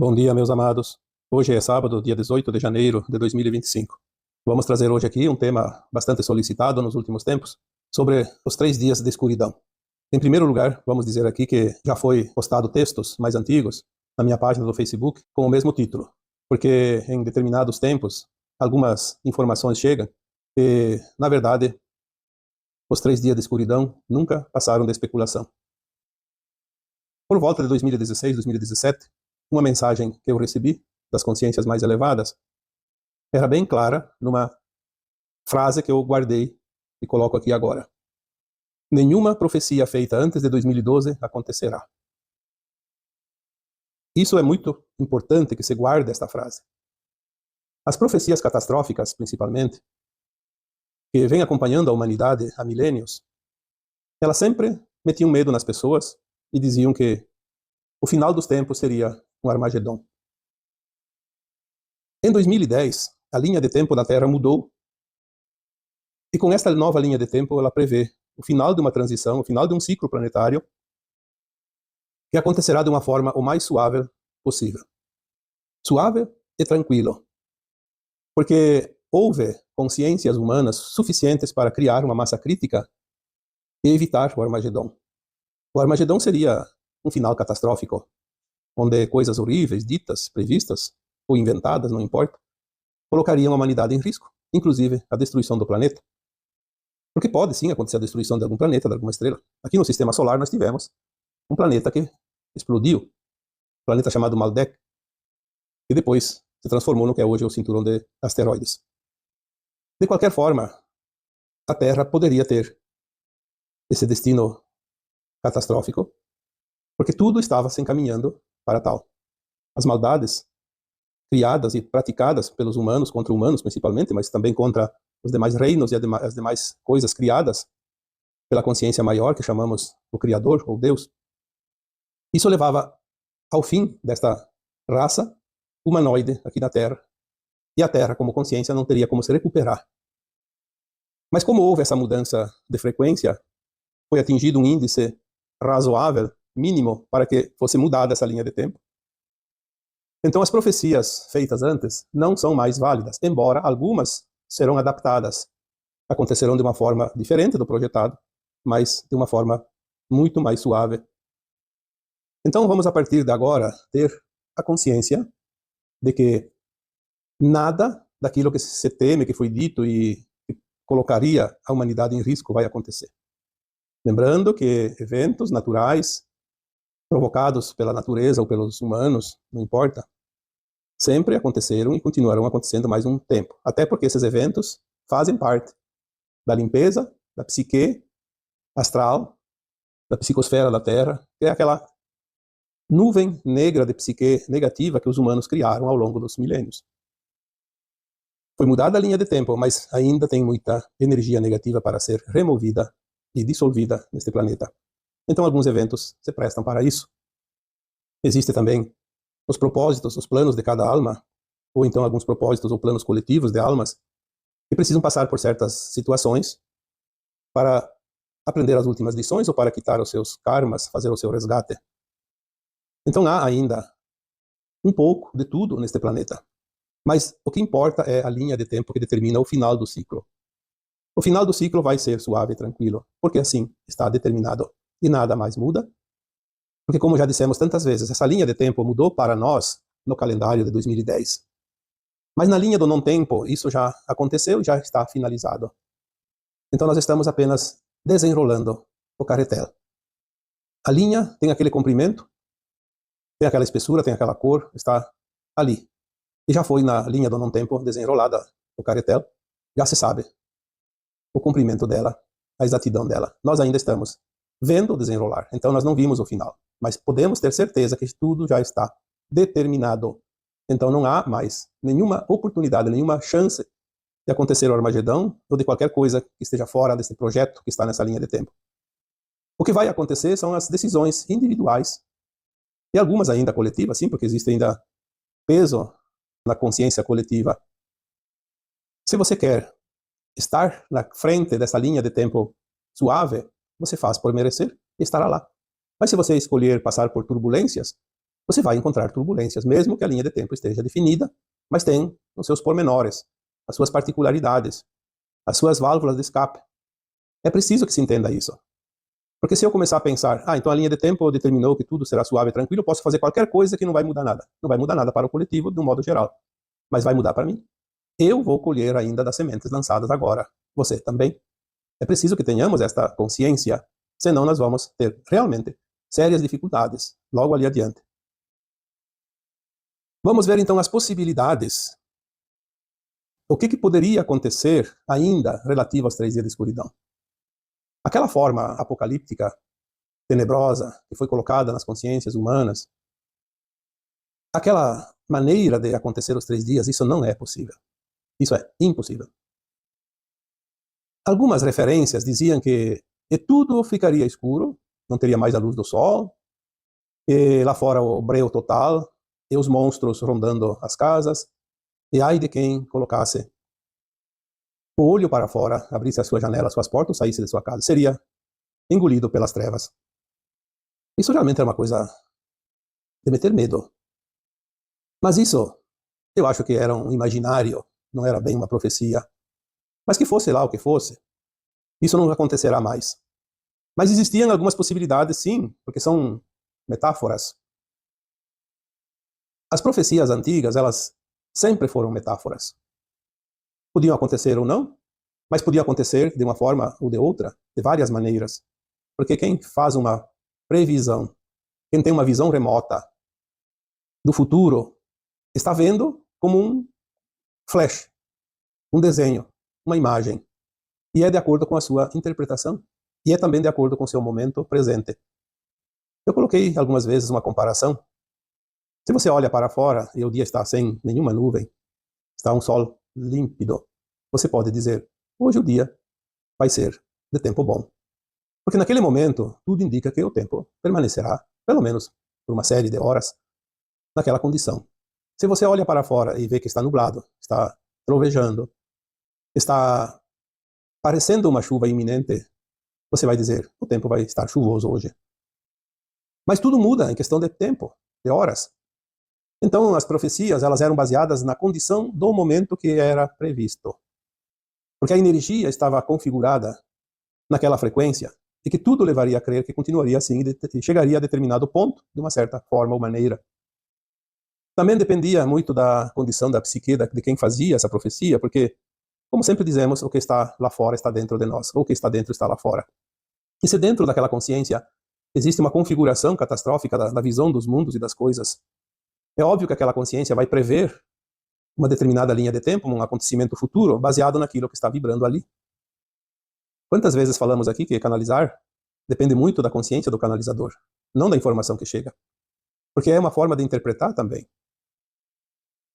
Bom dia, meus amados. Hoje é sábado, dia 18 de janeiro de 2025. Vamos trazer hoje aqui um tema bastante solicitado nos últimos tempos, sobre os 3 dias de escuridão. Em primeiro lugar, vamos dizer aqui que já foi postado textos mais antigos na minha página do Facebook com o mesmo título, porque em determinados tempos algumas informações chegam e, na verdade, os 3 dias de escuridão nunca passaram de especulação. Por volta de 2016, 2017, uma mensagem que eu recebi das consciências mais elevadas era bem clara numa frase que eu guardei e coloco aqui agora. Nenhuma profecia feita antes de 2012 acontecerá. Isso é muito importante que se guarde esta frase. As profecias catastróficas, principalmente, que vêm acompanhando a humanidade há milênios, elas sempre metiam medo nas pessoas e diziam que o final dos tempos seria um Armagedon. Em 2010, a linha de tempo da Terra mudou e com esta nova linha de tempo ela prevê o final de uma transição, o final de um ciclo planetário que acontecerá de uma forma o mais suave possível. Suave e tranquilo. Porque houve consciências humanas suficientes para criar uma massa crítica e evitar o Armagedon. O Armagedon seria um final catastrófico, onde coisas horríveis, ditas, previstas ou inventadas, não importa, colocariam a humanidade em risco, inclusive a destruição do planeta. Porque pode sim acontecer a destruição de algum planeta, de alguma estrela. Aqui no sistema solar nós tivemos um planeta que explodiu, um planeta chamado Maldek, e depois se transformou no que é hoje o cinturão de asteroides. De qualquer forma, a Terra poderia ter esse destino catastrófico, porque tudo estava se encaminhando para tal. As maldades criadas e praticadas pelos humanos, contra humanos principalmente, mas também contra os demais reinos e as demais coisas criadas pela consciência maior, que chamamos o Criador ou Deus, isso levava ao fim desta raça humanoide aqui na Terra, e a Terra, como consciência, não teria como se recuperar. Mas como houve essa mudança de frequência, foi atingido um índice razoável, mínimo, para que fosse mudada essa linha de tempo. Então as profecias feitas antes não são mais válidas, embora algumas serão adaptadas. Acontecerão de uma forma diferente do projetado, mas de uma forma muito mais suave. Então vamos, a partir de agora, ter a consciência de que nada daquilo que se teme, que foi dito e que colocaria a humanidade em risco, vai acontecer. Lembrando que eventos naturais provocados pela natureza ou pelos humanos, não importa, sempre aconteceram e continuarão acontecendo mais um tempo. Até porque esses eventos fazem parte da limpeza da psique astral, da psicosfera da Terra, que é aquela nuvem negra de psique negativa que os humanos criaram ao longo dos milênios. Foi mudada a linha de tempo, mas ainda tem muita energia negativa para ser removida e dissolvida neste planeta. Então alguns eventos se prestam para isso. Existem também os propósitos, os planos de cada alma, ou então alguns propósitos ou planos coletivos de almas, que precisam passar por certas situações para aprender as últimas lições ou para quitar os seus karmas, fazer o seu resgate. Então há ainda um pouco de tudo neste planeta. Mas o que importa é a linha de tempo que determina o final do ciclo. O final do ciclo vai ser suave e tranquilo, porque assim está determinado. E nada mais muda. Porque, como já dissemos tantas vezes, essa linha de tempo mudou para nós no calendário de 2010. Mas na linha do não-tempo, isso já aconteceu e já está finalizado. Então nós estamos apenas desenrolando o carretel. A linha tem aquele comprimento, tem aquela espessura, tem aquela cor, está ali. E já foi na linha do não-tempo desenrolada o carretel, já se sabe o comprimento dela, a exatidão dela. Nós ainda estamos vendo o desenrolar, então nós não vimos o final. Mas podemos ter certeza que tudo já está determinado. Então não há mais nenhuma oportunidade, nenhuma chance de acontecer o Armagedão ou de qualquer coisa que esteja fora desse projeto que está nessa linha de tempo. O que vai acontecer são as decisões individuais e algumas ainda coletivas, sim, porque existe ainda peso na consciência coletiva. Se você quer estar na frente dessa linha de tempo suave, você faz por merecer e estará lá. Mas se você escolher passar por turbulências, você vai encontrar turbulências, mesmo que a linha de tempo esteja definida, mas tem os seus pormenores, as suas particularidades, as suas válvulas de escape. É preciso que se entenda isso. Porque se eu começar a pensar, então a linha de tempo determinou que tudo será suave e tranquilo, eu posso fazer qualquer coisa que não vai mudar nada. Não vai mudar nada para o coletivo, de um modo geral. Mas vai mudar para mim. Eu vou colher ainda das sementes lançadas agora. Você também. É preciso que tenhamos esta consciência, senão nós vamos ter realmente sérias dificuldades logo ali adiante. Vamos ver então as possibilidades. O que poderia acontecer ainda relativo aos 3 dias de escuridão? Aquela forma apocalíptica, tenebrosa, que foi colocada nas consciências humanas, aquela maneira de acontecer os 3 dias, isso não é possível. Isso é impossível. Algumas referências diziam que tudo ficaria escuro, não teria mais a luz do sol, e lá fora o breu total, e os monstros rondando as casas, e ai de quem colocasse o olho para fora, abrisse a sua janela, as suas portas, saísse de sua casa, seria engolido pelas trevas. Isso realmente é uma coisa de meter medo. Mas isso, eu acho que era um imaginário, não era bem uma profecia. Mas que fosse lá o que fosse, isso não acontecerá mais. Mas existiam algumas possibilidades, sim, porque são metáforas. As profecias antigas, elas sempre foram metáforas. Podiam acontecer ou não, mas podiam acontecer de uma forma ou de outra, de várias maneiras. Porque quem faz uma previsão, quem tem uma visão remota do futuro, está vendo como um flash, um desenho, uma imagem. E é de acordo com a sua interpretação. E é também de acordo com o seu momento presente. Eu coloquei algumas vezes uma comparação. Se você olha para fora e o dia está sem nenhuma nuvem, está um sol límpido, você pode dizer, hoje o dia vai ser de tempo bom. Porque naquele momento, tudo indica que o tempo permanecerá, pelo menos por uma série de horas, naquela condição. Se você olha para fora e vê que está nublado, está trovejando, está parecendo uma chuva iminente, você vai dizer, o tempo vai estar chuvoso hoje. Mas tudo muda em questão de tempo, de horas. Então as profecias, elas eram baseadas na condição do momento que era previsto. Porque a energia estava configurada naquela frequência e que tudo levaria a crer que continuaria assim e chegaria a determinado ponto de uma certa forma ou maneira. Também dependia muito da condição da psique de quem fazia essa profecia, porque, como sempre dizemos, o que está lá fora está dentro de nós, ou o que está dentro está lá fora. E se dentro daquela consciência existe uma configuração catastrófica da visão dos mundos e das coisas, é óbvio que aquela consciência vai prever uma determinada linha de tempo, um acontecimento futuro, baseado naquilo que está vibrando ali. Quantas vezes falamos aqui que canalizar depende muito da consciência do canalizador, não da informação que chega. Porque é uma forma de interpretar também.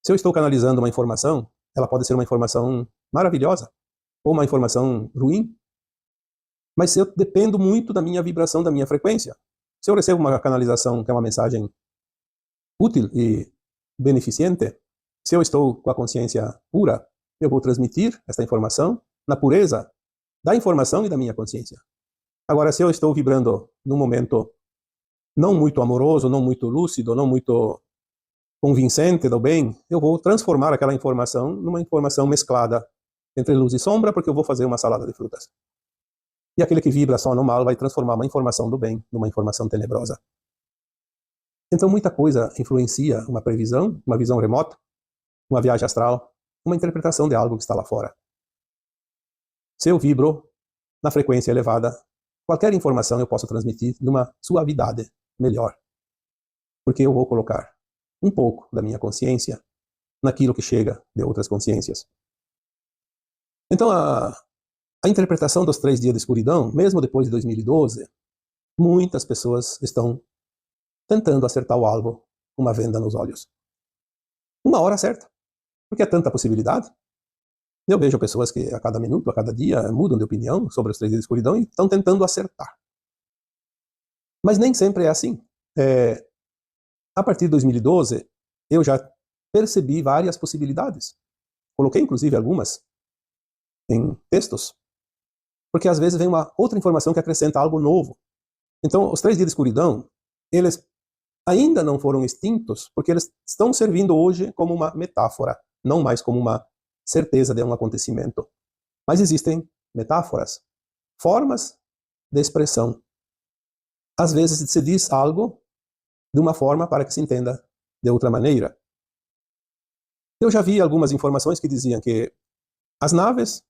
Se eu estou canalizando uma informação, ela pode ser uma informação maravilhosa, ou uma informação ruim, mas eu dependo muito da minha vibração, da minha frequência. Se eu recebo uma canalização que é uma mensagem útil e beneficente, se eu estou com a consciência pura, eu vou transmitir esta informação na pureza da informação e da minha consciência. Agora, se eu estou vibrando num momento não muito amoroso, não muito lúcido, não muito convincente do bem, eu vou transformar aquela informação numa informação mesclada entre luz e sombra, porque eu vou fazer uma salada de frutas. E aquele que vibra só no mal vai transformar uma informação do bem numa informação tenebrosa. Então muita coisa influencia uma previsão, uma visão remota, uma viagem astral, uma interpretação de algo que está lá fora. Se eu vibro na frequência elevada, qualquer informação eu posso transmitir numa suavidade melhor. Porque eu vou colocar um pouco da minha consciência naquilo que chega de outras consciências. Então a interpretação dos 3 dias de escuridão, mesmo depois de 2012, muitas pessoas estão tentando acertar o alvo com uma venda nos olhos. Uma hora certa, porque é tanta possibilidade. Eu vejo pessoas que a cada minuto, a cada dia, mudam de opinião sobre os 3 dias de escuridão e estão tentando acertar. Mas nem sempre é assim. A partir de 2012, eu já percebi várias possibilidades. Coloquei, inclusive, algumas em textos, porque às vezes vem uma outra informação que acrescenta algo novo. Então, os 3 dias de escuridão, eles ainda não foram extintos, porque eles estão servindo hoje como uma metáfora, não mais como uma certeza de um acontecimento. Mas existem metáforas, formas de expressão. Às vezes se diz algo de uma forma para que se entenda de outra maneira. Eu já vi algumas informações que diziam que as naves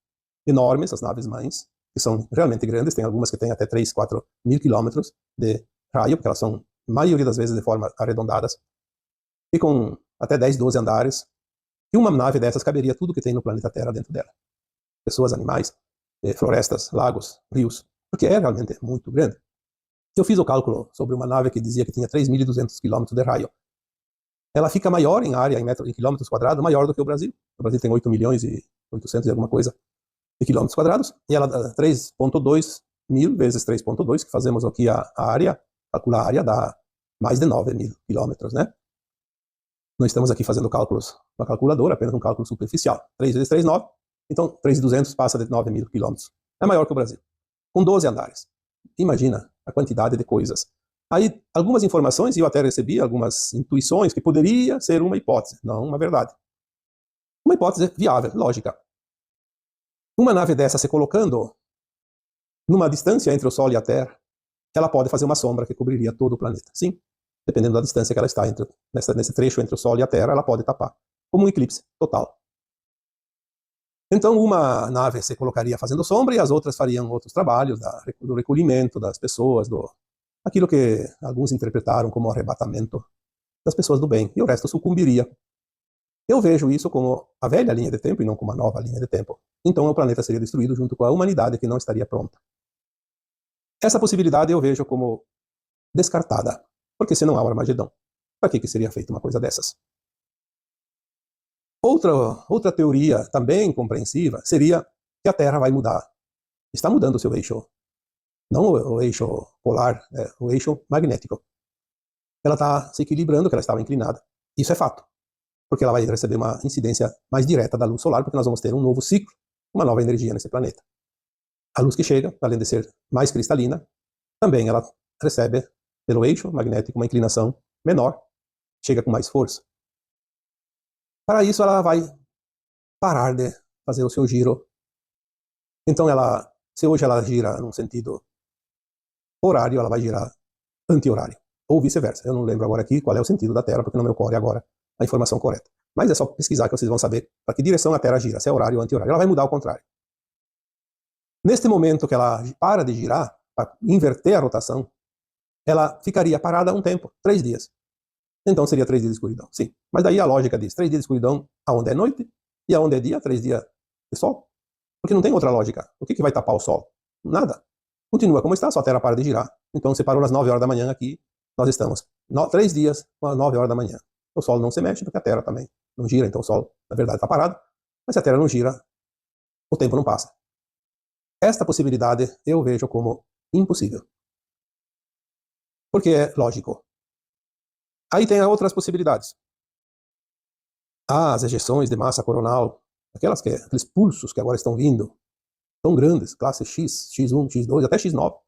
enormes, as naves mães, que são realmente grandes, tem algumas que têm até 3, 4 mil quilômetros de raio, porque elas são, a maioria das vezes, de forma arredondadas, e com até 10, 12 andares, e uma nave dessas caberia tudo que tem no planeta Terra dentro dela. Pessoas, animais, florestas, lagos, rios, porque é realmente muito grande. Eu fiz o cálculo sobre uma nave que dizia que tinha 3.200 quilômetros de raio. Ela fica maior em área, em quilômetros quadrados, maior do que o Brasil. O Brasil tem 8 milhões e 800 e alguma coisa de quilômetros quadrados, e ela dá 3.2 mil vezes 3.2, que fazemos aqui a área, calcular a área, dá mais de 9 mil quilômetros, né? Nós estamos aqui fazendo cálculos com a calculadora, apenas um cálculo superficial. 3 vezes 3, 9. Então, 3.200 passa de 9 mil quilômetros. É maior que o Brasil. Com 12 andares. Imagina a quantidade de coisas. Aí, algumas informações, e eu até recebi algumas intuições, que poderia ser uma hipótese, não uma verdade. Uma hipótese viável, lógica. Uma nave dessa se colocando numa distância entre o Sol e a Terra, ela pode fazer uma sombra que cobriria todo o planeta. Sim, dependendo da distância que ela está nesse trecho entre o Sol e a Terra, ela pode tapar, como um eclipse total. Então, uma nave se colocaria fazendo sombra e as outras fariam outros trabalhos do recolhimento das pessoas, aquilo que alguns interpretaram como arrebatamento das pessoas do bem, e o resto sucumbiria. Eu vejo isso como a velha linha de tempo e não como a nova linha de tempo. Então o planeta seria destruído junto com a humanidade, que não estaria pronta. Essa possibilidade eu vejo como descartada, porque se não há o Armagedão, para que seria feita uma coisa dessas? Outra teoria também compreensiva seria que a Terra vai mudar. Está mudando o seu eixo. Não o eixo polar, o eixo magnético. Ela está se equilibrando, que ela estava inclinada. Isso é fato. Porque ela vai receber uma incidência mais direta da luz solar, porque nós vamos ter um novo ciclo, uma nova energia nesse planeta. A luz que chega, além de ser mais cristalina, também ela recebe, pelo eixo magnético, uma inclinação menor, chega com mais força. Para isso, ela vai parar de fazer o seu giro. Então, se hoje ela gira num sentido horário, ela vai girar anti-horário, ou vice-versa. Eu não lembro agora aqui qual é o sentido da Terra, porque não me ocorre agora a informação correta. Mas é só pesquisar que vocês vão saber para que direção a Terra gira, se é horário ou anti-horário. Ela vai mudar ao contrário. Neste momento que ela para de girar, para inverter a rotação, ela ficaria parada um tempo, 3 dias. Então seria 3 dias de escuridão, sim. Mas daí a lógica diz, 3 dias de escuridão aonde é noite, e aonde é dia, 3 dias de sol. Porque não tem outra lógica. O que vai tapar o sol? Nada. Continua como está, só a Terra para de girar. Então se parou às 9 horas da manhã aqui, nós estamos 3 dias às 9 horas da manhã. O Sol não se mexe, porque a Terra também não gira, então o Sol, na verdade, está parado. Mas se a Terra não gira, o tempo não passa. Esta possibilidade eu vejo como impossível. Porque é lógico. Aí tem outras possibilidades. As ejeções de massa coronal, aqueles pulsos que agora estão vindo, tão grandes, classe X, X1, X2, até X9.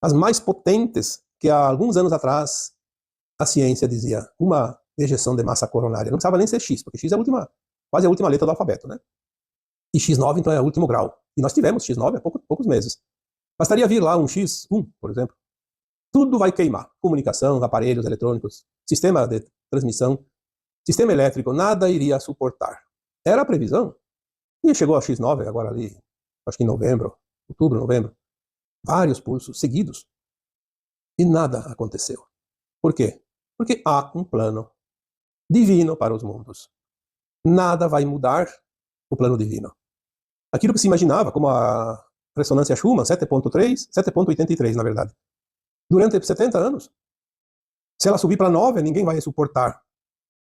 As mais potentes que há alguns anos atrás a ciência dizia uma ejeção de massa coronária. Não precisava nem ser X, porque X é quase a última letra do alfabeto, né? E X9, então, é o último grau. E nós tivemos X9 há poucos meses. Bastaria vir lá um X1, por exemplo. Tudo vai queimar. Comunicação, aparelhos eletrônicos, sistema de transmissão, sistema elétrico, nada iria suportar. Era a previsão. E chegou a X9, agora ali, acho que em outubro, novembro. Vários pulsos seguidos. E nada aconteceu. Por quê? Porque há um plano divino para os mundos. Nada vai mudar o plano divino. Aquilo que se imaginava como a ressonância Schumann, 7.3, 7.83 na verdade. Durante 70 anos. Se ela subir para 9, ninguém vai suportar.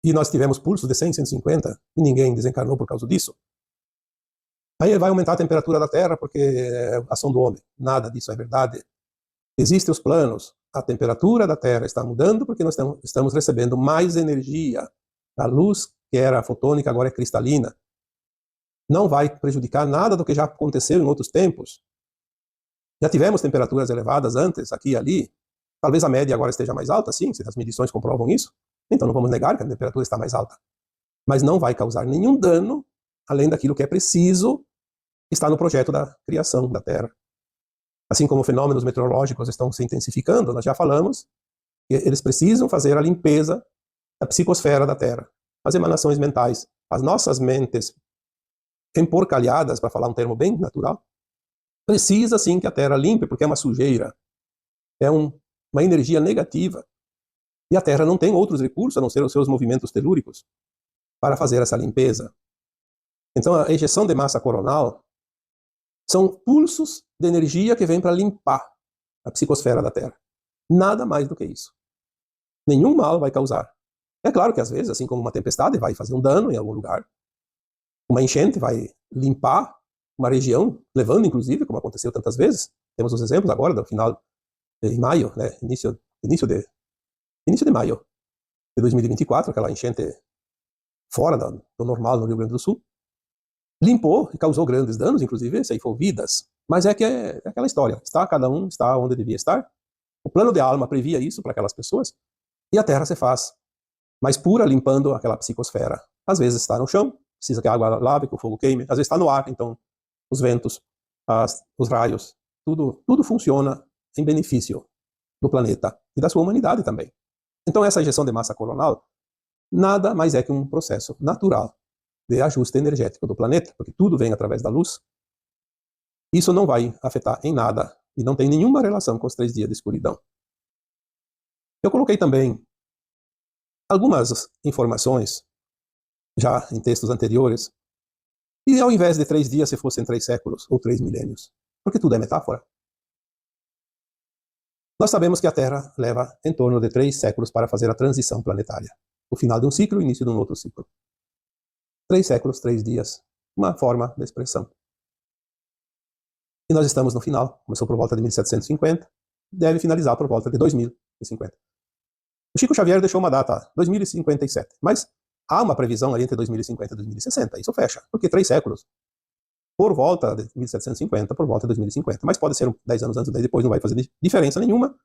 E nós tivemos pulsos de 100, 150 e ninguém desencarnou por causa disso. Aí vai aumentar a temperatura da Terra porque é ação do homem. Nada disso é verdade. Existem os planos. A temperatura da Terra está mudando porque nós estamos recebendo mais energia. A luz, que era fotônica, agora é cristalina. Não vai prejudicar nada do que já aconteceu em outros tempos. Já tivemos temperaturas elevadas antes, aqui e ali. Talvez a média agora esteja mais alta, sim, se as medições comprovam isso. Então não vamos negar que a temperatura está mais alta. Mas não vai causar nenhum dano, além daquilo que é preciso estar no projeto da criação da Terra. Assim como fenômenos meteorológicos estão se intensificando, nós já falamos que eles precisam fazer a limpeza da psicosfera da Terra. As emanações mentais, as nossas mentes emporcalhadas, para falar um termo bem natural, precisa sim que a Terra limpe, porque é uma sujeira, é uma energia negativa. E a Terra não tem outros recursos a não ser os seus movimentos telúricos para fazer essa limpeza. Então a ejeção de massa coronal são pulsos de energia que vêm para limpar a psicosfera da Terra. Nada mais do que isso. Nenhum mal vai causar. É claro que às vezes, assim como uma tempestade vai fazer um dano em algum lugar, uma enchente vai limpar uma região, levando inclusive, como aconteceu tantas vezes, temos os exemplos agora do final de maio, né, início de maio de 2024, aquela enchente fora do normal no Rio Grande do Sul, limpou e causou grandes danos, inclusive ceifou vidas. Mas é que é aquela história, cada um está onde devia estar. O plano de alma previa isso para aquelas pessoas, e a Terra se faz mais pura, limpando aquela psicosfera. Às vezes está no chão, precisa que a água lave, que o fogo queime. Às vezes está no ar, então os ventos, os raios, tudo funciona em benefício do planeta e da sua humanidade também. Então essa injeção de massa coronal nada mais é que um processo natural de ajuste energético do planeta, porque tudo vem através da luz. Isso não vai afetar em nada e não tem nenhuma relação com os 3 dias de escuridão. Eu coloquei também algumas informações já em textos anteriores, e ao invés de 3 dias, se fossem 3 séculos ou 3 milênios, porque tudo é metáfora. Nós sabemos que a Terra leva em torno de 3 séculos para fazer a transição planetária, o final de um ciclo e o início de um outro ciclo. 3 séculos, 3 dias, uma forma de expressão. E nós estamos no final, começou por volta de 1750, deve finalizar por volta de 2050. O Chico Xavier deixou uma data, 2057, mas há uma previsão ali entre 2050 e 2060, isso fecha, porque 3 séculos, por volta de 1750, por volta de 2050, mas pode ser 10 anos antes ou 10 depois, não vai fazer diferença nenhuma,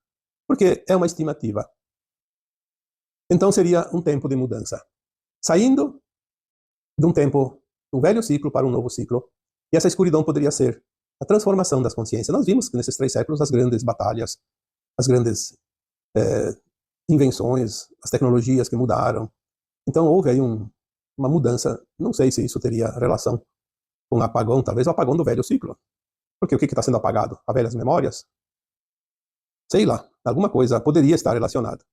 porque é uma estimativa. Então seria um tempo de mudança, saindo de um tempo, um velho ciclo para um novo ciclo, e essa escuridão poderia ser a transformação das consciências. Nós vimos que nesses 3 séculos as grandes batalhas, as grandes invenções, as tecnologias que mudaram. Então houve aí uma mudança, não sei se isso teria relação com o apagão, talvez o apagão do velho ciclo. Porque o que está sendo apagado? As velhas memórias? Sei lá, alguma coisa poderia estar relacionada.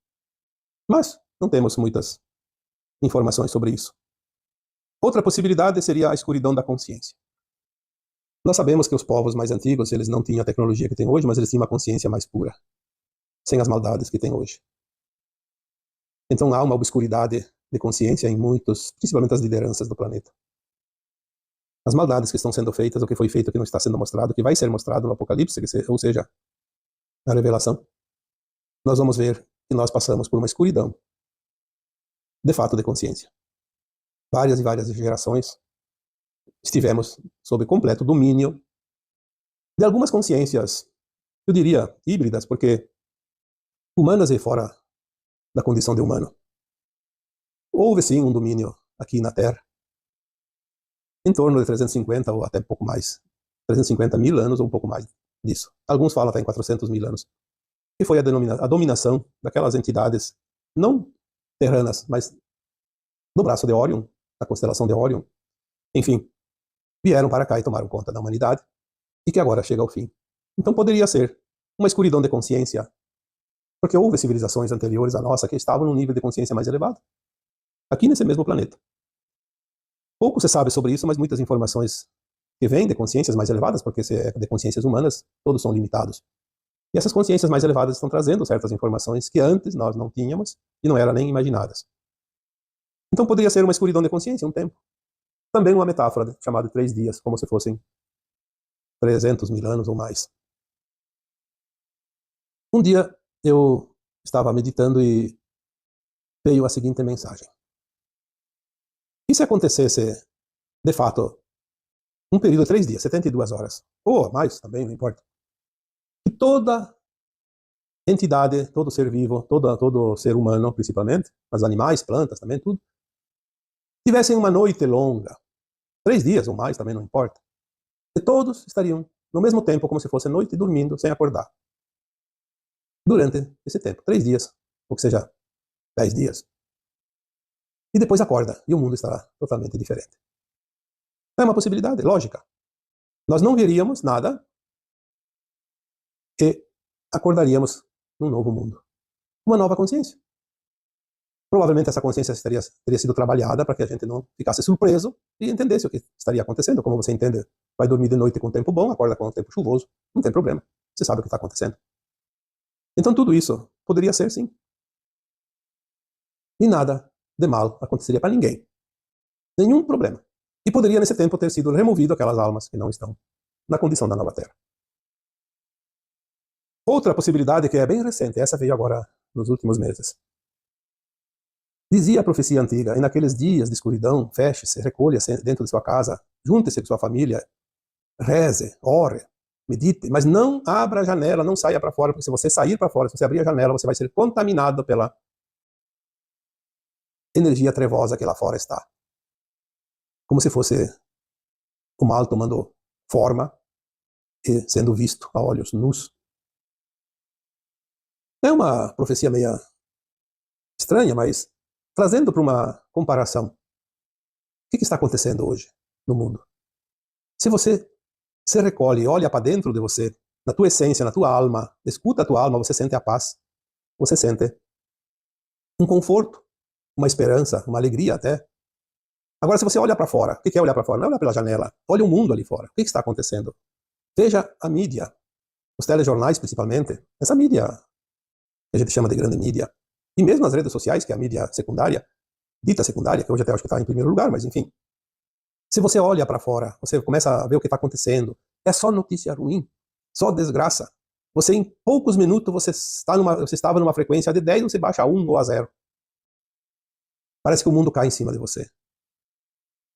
Mas não temos muitas informações sobre isso. Outra possibilidade seria a escuridão da consciência. Nós sabemos que os povos mais antigos, eles não tinham a tecnologia que tem hoje, mas eles tinham uma consciência mais pura, sem as maldades que tem hoje. Então há uma obscuridade de consciência em muitos, principalmente as lideranças do planeta. As maldades que estão sendo feitas, o que foi feito que não está sendo mostrado, o que vai ser mostrado no Apocalipse, ou seja, na Revelação, nós vamos ver que nós passamos por uma escuridão, de fato, de consciência. Várias e várias gerações estivemos sob completo domínio de algumas consciências, eu diria, híbridas, porque humanas e fora da condição de humano. Houve sim um domínio aqui na Terra, em torno de 350 ou até um pouco mais, 350 mil anos ou um pouco mais disso. Alguns falam até em 400 mil anos. Que foi a dominação daquelas entidades, não terranas, mas do braço de Órion, da constelação de Órion. Enfim, vieram para cá e tomaram conta da humanidade, e que agora chega ao fim. Então poderia ser uma escuridão de consciência, porque houve civilizações anteriores à nossa que estavam num nível de consciência mais elevado, aqui nesse mesmo planeta. Pouco se sabe sobre isso, mas muitas informações que vêm de consciências mais elevadas, porque se é de consciências humanas, todos são limitados. E essas consciências mais elevadas estão trazendo certas informações que antes nós não tínhamos e não eram nem imaginadas. Então poderia ser uma escuridão de consciência, um tempo. Também uma metáfora chamada de 3 dias, como se fossem 300 mil anos ou mais. Um dia eu estava meditando e veio a seguinte mensagem. E se acontecesse, de fato, um período de 3 dias, 72 horas, ou mais também, não importa, que toda entidade, todo ser vivo, todo ser humano, principalmente, mas animais, plantas também, tudo, tivessem uma noite longa, 3 dias ou mais, também não importa, e todos estariam no mesmo tempo, como se fosse noite, dormindo, sem acordar. Durante esse tempo, 3 dias, ou que seja, 10 dias. E depois acorda, e o mundo estará totalmente diferente. É uma possibilidade, lógica. Nós não veríamos nada e acordaríamos num novo mundo. Uma nova consciência. Provavelmente essa consciência teria sido trabalhada para que a gente não ficasse surpreso e entendesse o que estaria acontecendo. Como você entende, vai dormir de noite com tempo bom, acorda com tempo chuvoso, não tem problema. Você sabe o que está acontecendo. Então tudo isso poderia ser, sim. E nada de mal aconteceria para ninguém. Nenhum problema. E poderia, nesse tempo, ter sido removido aquelas almas que não estão na condição da nova Terra. Outra possibilidade que é bem recente, essa veio agora nos últimos meses. Dizia a profecia antiga, e naqueles dias de escuridão, feche-se, recolha-se dentro de sua casa, junte-se com sua família, reze, ore, medite, mas não abra a janela, não saia para fora, porque se você sair para fora, se você abrir a janela, você vai ser contaminado pela energia trevosa que lá fora está. Como se fosse o mal tomando forma e sendo visto a olhos nus. É uma profecia meio estranha, mas trazendo para uma comparação, o que está acontecendo hoje no mundo? Se você se recolhe, olha para dentro de você, na tua essência, na tua alma, escuta a tua alma, você sente a paz, você sente um conforto, uma esperança, uma alegria até. Agora, se você olha para fora, o que é olhar para fora? Não é olhar pela janela, olha o mundo ali fora, o que está acontecendo? Veja a mídia, os telejornais principalmente, essa mídia que a gente chama de grande mídia, e mesmo as redes sociais, que é a mídia secundária, dita secundária, que hoje até acho que está em primeiro lugar, mas enfim. Se você olha para fora, você começa a ver o que está acontecendo, é só notícia ruim, só desgraça. Você, em poucos minutos, você estava numa frequência de 10, você baixa a 1 ou a 0. Parece que o mundo cai em cima de você.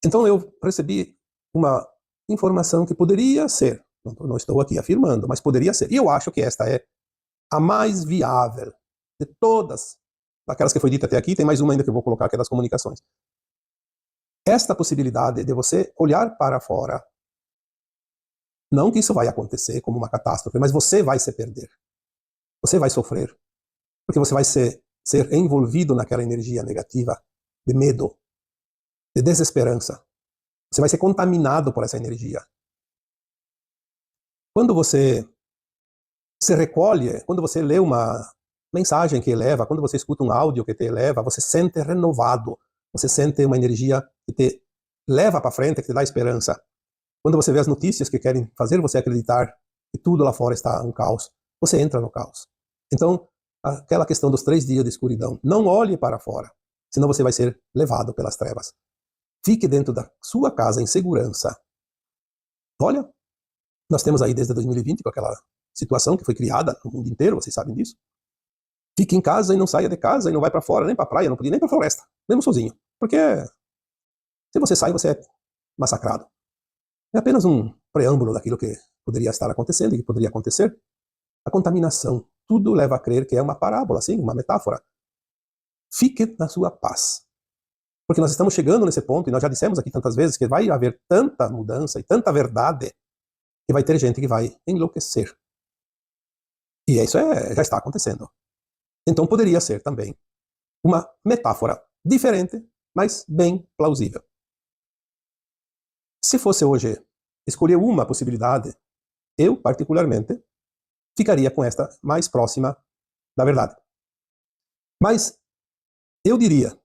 Então eu recebi uma informação que poderia ser, não estou aqui afirmando, mas poderia ser. E eu acho que esta é a mais viável de todas aquelas que foi dita até aqui. Tem mais uma ainda que eu vou colocar, que é das comunicações. Esta possibilidade de você olhar para fora, não que isso vai acontecer como uma catástrofe, mas você vai se perder. Você vai sofrer. Porque você vai ser envolvido naquela energia negativa de medo, de desesperança. Você vai ser contaminado por essa energia. Quando você se recolhe, quando você lê uma mensagem que eleva, quando você escuta um áudio que te eleva, você se sente renovado. Você sente uma energia que te leva para frente, que te dá esperança. Quando você vê as notícias que querem fazer você acreditar que tudo lá fora está um caos, você entra no caos. Então, aquela questão dos 3 dias de escuridão, não olhe para fora, senão você vai ser levado pelas trevas. Fique dentro da sua casa em segurança. Olha, nós temos aí desde 2020 com aquela situação que foi criada no mundo inteiro, vocês sabem disso. Fique em casa e não saia de casa e não vai para fora, nem para praia, não podia nem para floresta, mesmo sozinho. Porque se você sai, você é massacrado. É apenas um preâmbulo daquilo que poderia estar acontecendo e que poderia acontecer. A contaminação, tudo leva a crer que é uma parábola, assim, uma metáfora. Fique na sua paz. Porque nós estamos chegando nesse ponto, e nós já dissemos aqui tantas vezes, que vai haver tanta mudança e tanta verdade, que vai ter gente que vai enlouquecer. E isso já está acontecendo. Então poderia ser também uma metáfora diferente, mas bem plausível. Se fosse hoje escolher uma possibilidade, eu, particularmente, ficaria com esta mais próxima da verdade. Mas eu diria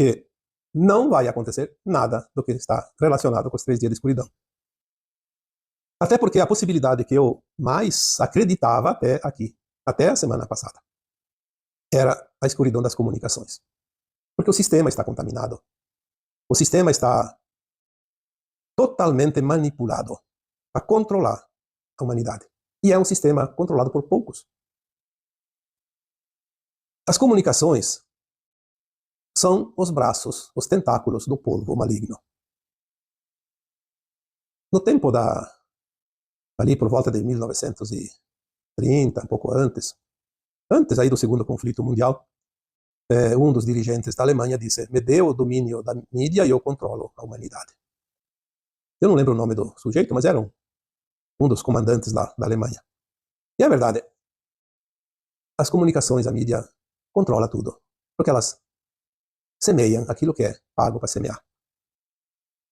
que não vai acontecer nada do que está relacionado com os 3 dias de escuridão. Até porque a possibilidade que eu mais acreditava até aqui, até a semana passada, era a escuridão das comunicações. Porque o sistema está contaminado. O sistema está totalmente manipulado para controlar a humanidade. E é um sistema controlado por poucos. As comunicações são os braços, os tentáculos do polvo maligno. No tempo ali por volta de 1930, um pouco antes, Antes aí do segundo conflito mundial, um dos dirigentes da Alemanha disse: me dê o domínio da mídia e eu controlo a humanidade. Eu não lembro o nome do sujeito, mas era um dos comandantes da Alemanha. E é verdade, as comunicações, a mídia, controla tudo, porque elas semeiam aquilo que é pago para semear.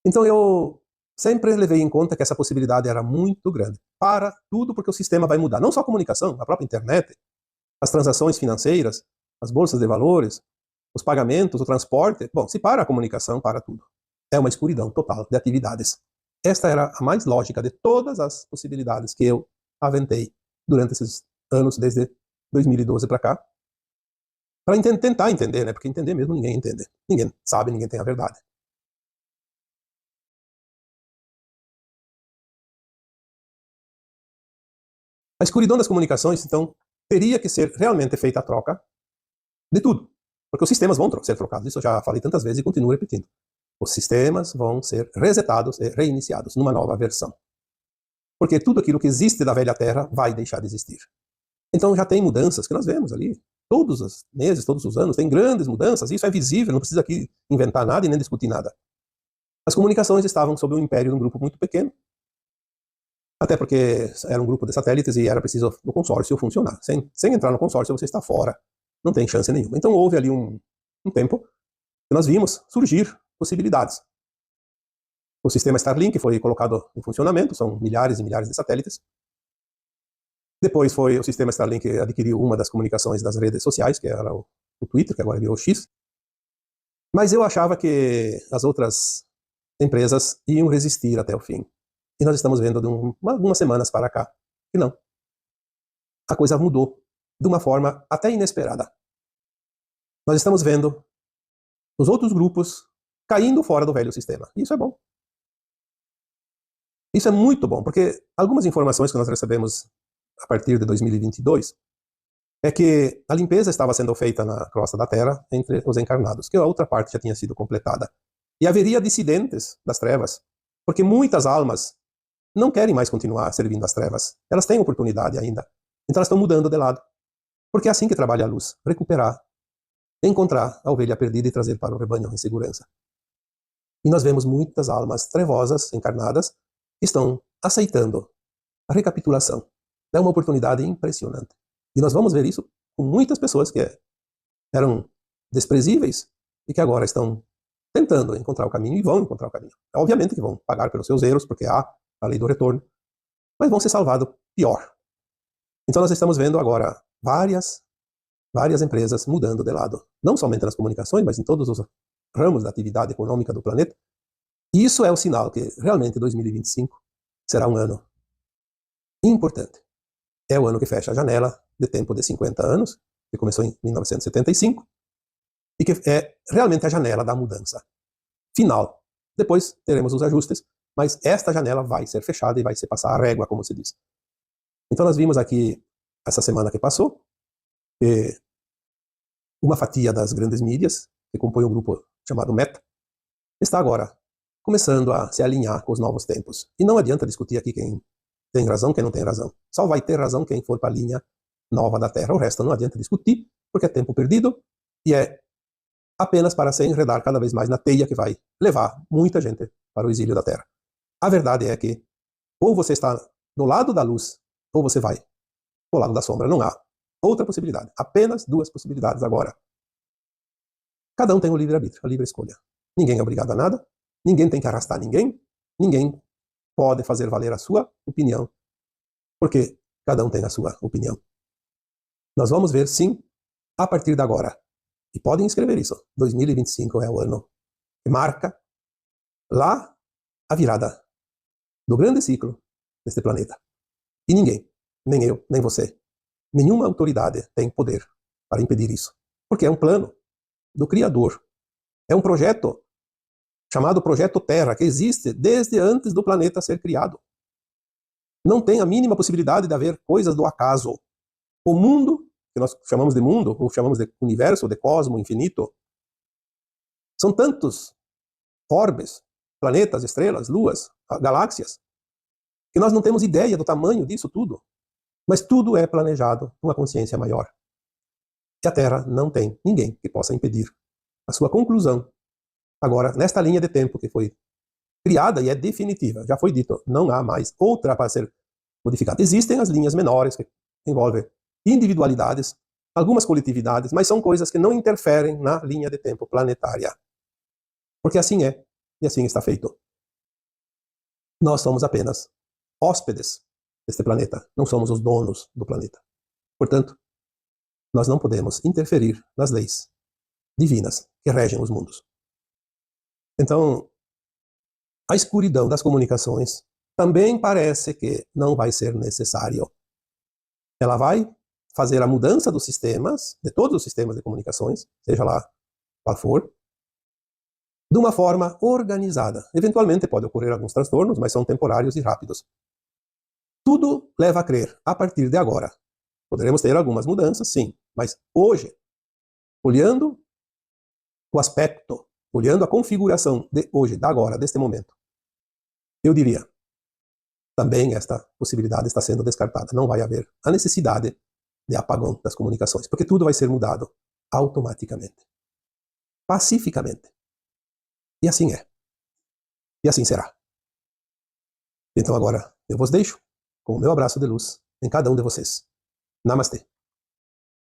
Então eu sempre levei em conta que essa possibilidade era muito grande para tudo, porque o sistema vai mudar. Não só a comunicação, a própria internet, as transações financeiras, as bolsas de valores, os pagamentos, o transporte. Bom, se para a comunicação, para tudo. É uma escuridão total de atividades. Esta era a mais lógica de todas as possibilidades que eu aventei durante esses anos, desde 2012 para cá, para tentar entender, né? Porque entender mesmo ninguém entende. Ninguém sabe, ninguém tem a verdade. A escuridão das comunicações, então, teria que ser realmente feita a troca de tudo. Porque os sistemas vão ser trocados. Isso eu já falei tantas vezes e continuo repetindo. Os sistemas vão ser resetados e reiniciados numa nova versão. Porque tudo aquilo que existe da velha Terra vai deixar de existir. Então já tem mudanças que nós vemos ali. Todos os meses, todos os anos, tem grandes mudanças. Isso é visível, não precisa aqui inventar nada e nem discutir nada. As comunicações estavam sob o império de um grupo muito pequeno, até porque era um grupo de satélites e era preciso o consórcio funcionar. Sem entrar no consórcio, você está fora. Não tem chance nenhuma. Então houve ali um tempo que nós vimos surgir possibilidades. O sistema Starlink foi colocado em funcionamento, são milhares e milhares de satélites. Depois foi o sistema Starlink adquiriu uma das comunicações das redes sociais, que era o Twitter, que agora virou o X. Mas eu achava que as outras empresas iam resistir até o fim. E nós estamos vendo de algumas semanas para cá que não. A coisa mudou de uma forma até inesperada. Nós estamos vendo os outros grupos caindo fora do velho sistema. E isso é bom. Isso é muito bom, porque algumas informações que nós recebemos a partir de 2022 é que a limpeza estava sendo feita na crosta da Terra entre os encarnados, que a outra parte já tinha sido completada. E haveria dissidentes das trevas, porque muitas almas não querem mais continuar servindo as trevas. Elas têm oportunidade ainda. Então elas estão mudando de lado. Porque é assim que trabalha a luz. Recuperar, encontrar a ovelha perdida e trazer para o rebanho em segurança. E nós vemos muitas almas trevosas, encarnadas, que estão aceitando a recapitulação. É uma oportunidade impressionante. E nós vamos ver isso com muitas pessoas que eram desprezíveis e que agora estão tentando encontrar o caminho e vão encontrar o caminho. Obviamente que vão pagar pelos seus erros, porque há a lei do retorno, mas vão ser salvados pior. Então nós estamos vendo agora várias empresas mudando de lado, não somente nas comunicações, mas em todos os ramos da atividade econômica do planeta. E isso é o sinal que realmente 2025 será um ano importante. É o ano que fecha a janela de tempo de 50 anos, que começou em 1975, e que é realmente a janela da mudança final. Depois teremos os ajustes, mas esta janela vai ser fechada e vai se passar a régua, como se diz. Então nós vimos aqui, essa semana que passou, que uma fatia das grandes mídias, que compõe um grupo chamado Meta, está agora começando a se alinhar com os novos tempos. E não adianta discutir aqui quem tem razão, quem não tem razão. Só vai ter razão quem for para a linha nova da Terra. O resto não adianta discutir, porque é tempo perdido e é apenas para se enredar cada vez mais na teia que vai levar muita gente para o exílio da Terra. A verdade é que ou você está no lado da luz, ou você vai do lado da sombra. Não há outra possibilidade. Apenas duas possibilidades agora. Cada um tem o livre-arbítrio, a livre escolha. Ninguém é obrigado a nada, ninguém tem que arrastar ninguém, ninguém pode fazer valer a sua opinião, porque cada um tem a sua opinião. Nós vamos ver, sim, a partir de agora. E podem escrever isso. 2025 é o ano que marca lá a virada do grande ciclo deste planeta. E ninguém, nem eu, nem você, nenhuma autoridade tem poder para impedir isso. Porque é um plano do Criador. É um projeto chamado Projeto Terra, que existe desde antes do planeta ser criado. Não tem a mínima possibilidade de haver coisas do acaso. O mundo, que nós chamamos de mundo, ou chamamos de universo, de cosmo, infinito, são tantos orbes, planetas, estrelas, luas, galáxias, que nós não temos ideia do tamanho disso tudo. Mas tudo é planejado por uma consciência maior. E a Terra não tem ninguém que possa impedir a sua conclusão. Agora, nesta linha de tempo que foi criada e é definitiva, já foi dito, não há mais outra para ser modificada. Existem as linhas menores que envolvem individualidades, algumas coletividades, mas são coisas que não interferem na linha de tempo planetária. Porque assim é, e assim está feito. Nós somos apenas hóspedes deste planeta, não somos os donos do planeta. Portanto, nós não podemos interferir nas leis divinas que regem os mundos. Então, a escuridão das comunicações também parece que não vai ser necessário. Ela vai fazer a mudança dos sistemas, de todos os sistemas de comunicações, seja lá qual for, de uma forma organizada. Eventualmente pode ocorrer alguns transtornos, mas são temporários e rápidos. Tudo leva a crer, a partir de agora. Poderemos ter algumas mudanças, sim, mas hoje, olhando o aspecto, olhando a configuração de hoje, da agora, deste momento, eu diria, também esta possibilidade está sendo descartada. Não vai haver a necessidade de apagão das comunicações, porque tudo vai ser mudado automaticamente, pacificamente. E assim é. E assim será. Então agora eu vos deixo com o meu abraço de luz em cada um de vocês. Namastê.